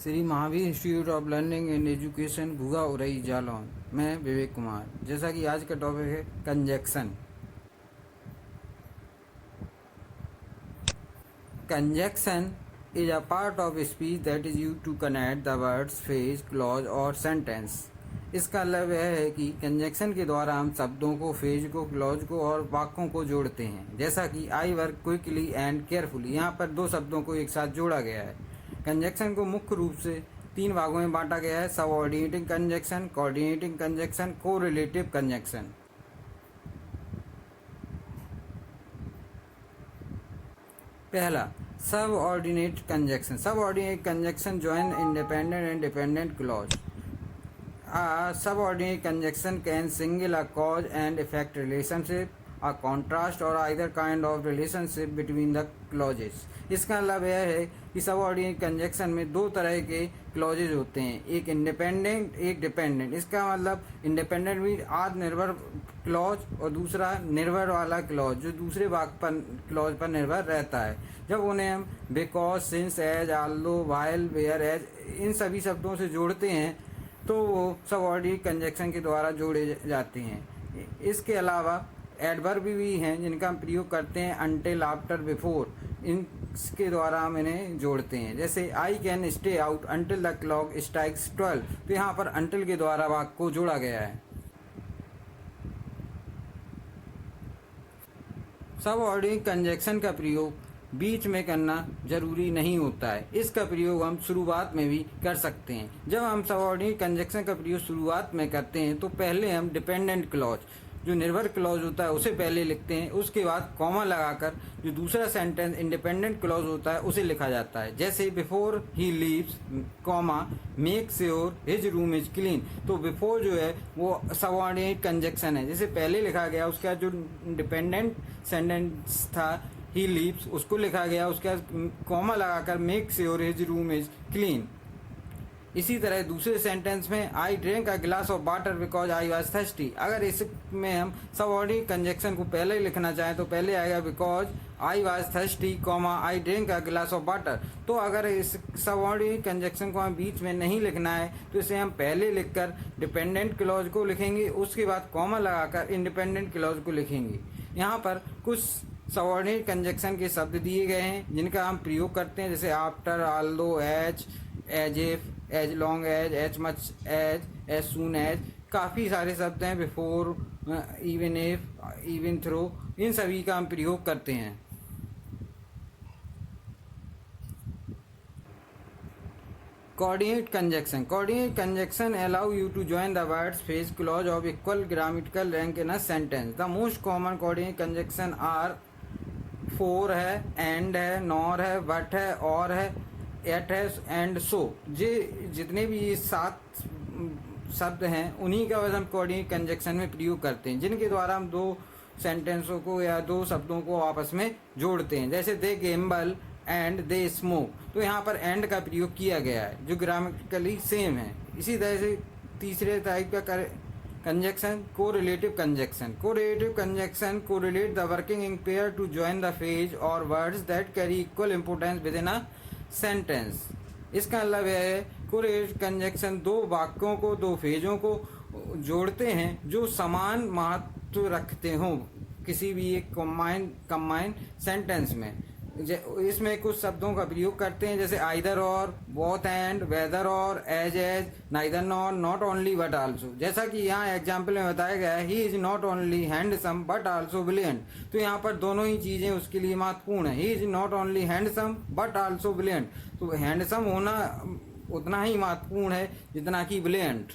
Shri Mahavir institute of learning and education Ghugha Orai Jalaun. मैं विवेक कुमार। जैसा कि आज का टॉपिक है conjunction. Conjunction is a part of speech that is used to connect the words, phrase, clause और sentence. इसका मतलब यह है कि कंजक्शन के द्वारा हम शब्दों को, फ्रेज को, क्लॉज को और वाक्यों को जोड़ते हैं। जैसा कि I work quickly and carefully, यहाँ पर दो शब्दों को एक साथ जोड़ा गया है। कंजक्शन को मुख्य रूप से तीन भागों में बांटा गया है: subordinating conjunction, coordinating conjunction, correlative conjunction. पहला, subordinate conjunction. Subordinate conjunction join independent and dependent clause. Subordinate conjunction can single a cause and effect relationship, a contrast or either kind of relationship between the clauses। इसका मतलब यह है कि subordinate conjunction में दो तरह के क्लॉजेज होते हैं, एक इंडिपेंडेंट, एक डिपेंडेंट। इसका मतलब इंडिपेंडेंट भी आत्मनिर्भर क्लॉज और दूसरा निर्भर वाला क्लॉज जो दूसरे वाक्य पर क्लॉज पर निर्भर रहता है। जब उन्हें हम because, since, as, although, while, where, as इन सभी शब्दों से जोड़ते हैं तो वो सबऑर्डिनेट कंजक्शन के द्वारा जोड़े जाते हैं। इसके अलावा एडवर्ब भी हैं जिनका हम प्रयोग करते हैं अनटिल, आफ्टर, बिफोर। इनके द्वारा हम इन्हें जोड़ते हैं। जैसे I can stay out until the clock strikes 12, तो यहाँ पर अनटिल के द्वारा वाक्य को जोड़ा गया है। सबऑर्डिनेट कंजक्शन का प्रयोग बीच में करना जरूरी नहीं होता है। इसका प्रयोग हम शुरुआत में भी कर सकते हैं। जब हम सबऑर्डिनेट कंजक्शन का प्रयोग शुरुआत में करते हैं तो पहले हम डिपेंडेंट क्लॉज, जो निर्भर क्लॉज होता है, उसे पहले लिखते हैं। उसके बाद कॉमा लगाकर जो दूसरा सेंटेंस इंडिपेंडेंट क्लॉज होता है उसे लिखा जाता है। जैसे before he leaves, comma, make sure his room is clean. तो बिफोर जो है वो सबऑर्डिनेट कंजक्शन है, जैसे पहले लिखा गया। उसका जो डिपेंडेंट सेंटेंस था ही लीव्स, उसको लिखा गया, उसके बाद कॉमा लगाकर make sure his room is clean. इसी तरह दूसरे सेंटेंस में I drink a glass of water because I was thirsty. अगर इसमें हम सबऑर्डिनेट कंजक्शन को पहले लिखना चाहें तो पहले आएगा because I was thirsty, comma, I drink a glass of water. तो अगर इस सबऑर्डिनेट कंजक्शन को हम बीच में नहीं लिखना है तो इसे हम पहले लिखकर डिपेंडेंट क्लॉज को लिखेंगे, उसके बाद कॉमा लगाकर इंडिपेंडेंट क्लॉज को लिखेंगे। यहाँ पर कुछ सबऑर्डिनेट कंजक्शन के शब्द दिए गए हैं जिनका हम प्रयोग करते हैं, जैसे after, although, as, as if, as long as, as much as, as soon as. काफ़ी सारे शब्द हैं, before, even if, even though, इन सभी का हम प्रयोग करते हैं। Coordinate conjunction. Coordinate conjunction allow you to join the words, phrase, clause of equal grammatical rank in a sentence. The most common coordinate conjunction are for है, and है, nor है, but है, और है, at है, and so। जितने भी ये 7 शब्द हैं उन्हीं का हम कोऑर्डिनेट कंजक्शन में प्रयोग करते हैं, जिनके द्वारा हम दो सेंटेंसों को या दो शब्दों को आपस में जोड़ते हैं। जैसे दे गैम्बल एंड दे स्मोक, तो यहाँ पर एंड का प्रयोग किया गया है जो ग्रामेटिकली सेम है। इसी तरह से तीसरे टाइप का conjunction correlative conjunction. Correlative conjunction correlate the working in pair to join the phrase और words that carry equal importance within a sentence. इसका मतलब है कोरिलेटिव कंजक्शन दो वाक्यों को, दो फ्रेजों को जोड़ते हैं जो समान महत्व रखते हों किसी भी एक कंबाइंड सेंटेंस में। इसमें कुछ शब्दों का प्रयोग करते हैं, जैसे आइदर और, बोथ एंड, वेदर और, as, neither nor, not only but also. जैसा कि यहाँ एग्जाम्पल में बताया गया है, he is not only handsome but also brilliant. तो यहाँ पर दोनों ही चीजें उसके लिए महत्वपूर्ण है। He is not only handsome but also brilliant, तो हैंडसम होना उतना ही महत्वपूर्ण है जितना कि ब्रिलियंट।